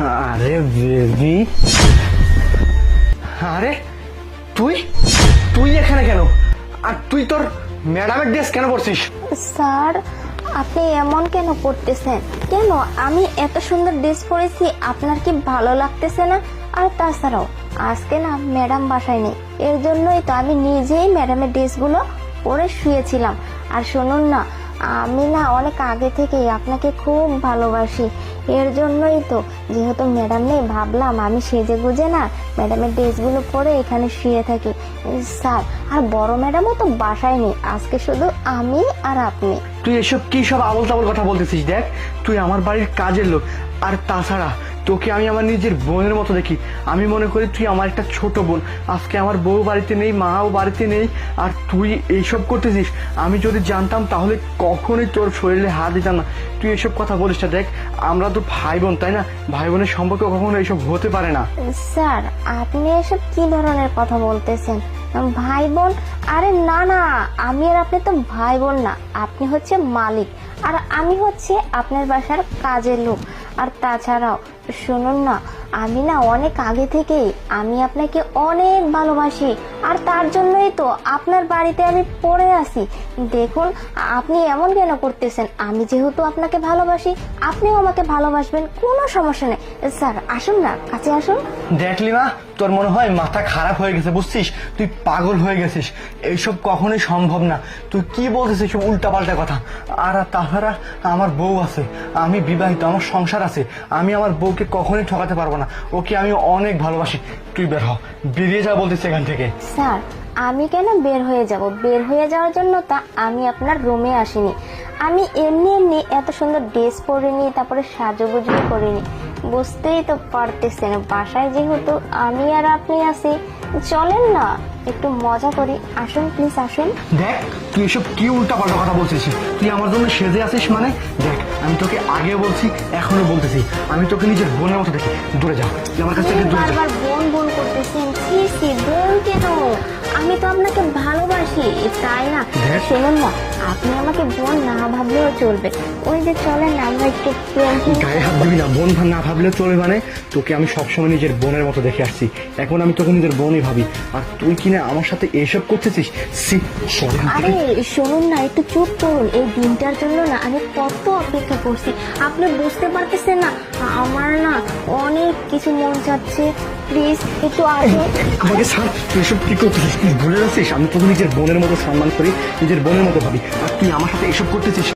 আরে বেবি, আরে তুই তুই এখানে কেন? আর তুই তোর ম্যাডামের ড্রেস কেন পরছিস? স্যার, আপনি এমন কেন করতেছেন? কেন আমি এত সুন্দর ড্রেস পরেছি, আপনার কি ভালো লাগতেছে না? আর তাছাড়াও আজকে না ম্যাডাম বাসায় নেই, এর জন্যই তো আমি নিজেই ম্যাডামের ড্রেসগুলো পরে শুয়েছিলাম। আর শুনুন না, আমি না অনেক আগে থেকেই আপনাকে খুব ভালোবাসি, এর জন্যই তো যেহেতু ম্যাডাম নেই ভাবলাম আমি সেজে গুজে না ম্যাডামের ড্রেসগুলো পরে এখানে শুয়ে থাকি। স্যার, আর বড় ম্যাডামও তো বাসায় নেই, আজকে শুধু আমি আর আপনি। তুই এসব কি সব আবল তাবল কথা বলতেছিস? দেখ, তুই আমার বাড়ির কাজের লোক, আর তাছাড়া তোকে আমি আমার নিজের বোনের মতো দেখি। আমি মনে করি তুই আমার একটা ছোট বোন। আজকে আমার বউ বাড়িতে নেই, মাও বাড়িতে নেই, আর তুই এইসব করতেছিস। আমি যদি জানতাম তাহলে কখনোই তোর শরীরে হাত দিতাম না। তুই এসব কথা বলিস না। দেখ, আমরা তো ভাই বোন, তাই না? ভাই বোনের সম্পর্কে কখনো এইসব হতে পারে না। স্যার, আপনি এসব কি ধরনের কথা বলতেছেন? ভাই বোন? আরে না না, আমি আর আপনি তো ভাই বোন না, আপনি হচ্ছে মালিক আর আমি হচ্ছে আপনার বাসার কাজের লোক। আর তাছাড়াও শুনুন না, আমি না অনেক আগে থেকেই আমি আপনাকে অনেক ভালোবাসি, আর তার জন্যই তো আপনার বাড়িতে আমি পড়ে আছি। দেখুন, আপনি এমন কেন করতেছেন? আমি যেহেতু আপনাকে ভালোবাসি, আপনিও আমাকে ভালোবাসবেন, কোনো সমস্যা নেই। স্যার আসুন না, কাছে আসুন। দেখলি মা, তোর মনে হয় মাথা খারাপ হয়ে গেছে, বুঝছিস? তুই পাগল হয়ে গেছিস। এইসব কখনোই সম্ভব না। তুই কি বলতেছিস সব উল্টা পাল্টা কথা? আর তাছাড়া আমার বউ আছে, আমি বিবাহিত, আমার সংসার আছে। আমি আমার বউকে কখনোই ঠকাতে পারবো না। ওকে আমি অনেক ভালোবাসি। তুই বের হ, বেরিয়ে যা বলতেছি এখান থেকে। স্যার, আমি কেন বের হয়ে যাব? বের হয়ে যাওয়ার জন্য তা আমি আপনার রুমে আসিনি। আমি এমনি এমনি এত সুন্দর ড্রেস পরিনি, তারপরে সাজুগুজু করিনি। বুঝতেই তো পারতেছেন, বাসায় যেহেতু আমি আর আপনি আছি, চলেন না একটু মজা করি। আসুন প্লিজ, আসুন। দেখ, তুই এসব কি উল্টা পাল্টা কথা বলছিস? তুই আমার জন্য সেজে আছিস মানে? দেখ, আমি তোকে আগে বলছি, এখনো বলতেছি, আমি তোকে নিজের বোনের মতো দেখি। দূরে যা, তুই আমার কাছ থেকে দূরে যা। বারবার বোন বোন করতেছেন, ছি ছি, বোন কেন? আমি তো আপনাকে ভালোবাসি, তাই না? শুনুন না, আপনি আমাকে বোন না ভাবলেও চলবে। ওই যে চলেন না, আমরা একটু প্রেম গায়ে হাত দিবি না। বোন না ভাবলে চলবে মানে? তোকে আমি সবসময় নিজের বোনের মতো দেখে আসছি, এখন আমি তোকে নিজের বোনই ভাবি। আর তুই কিনা আমার সাথে এসব করতেছিস? আরে শুনুন না, একটু চুপ করুন। এই দিনটার জন্য না আমি কত অপেক্ষা করছি, আপনি বুঝতে পারতেছেন না? আমার না অনেক কিছু মন চাচ্ছে, প্লিজ একটু আসুন। আমাকে ছাড়, তুই এসব কি করতেছিস? তুই ভুলে যাচ্ছিস আমি তোকে নিজের বোনের মতো সম্মান করি, নিজের বোনের মতো ভাবি, আর তুই আমার সাথে এসব করতেছিস।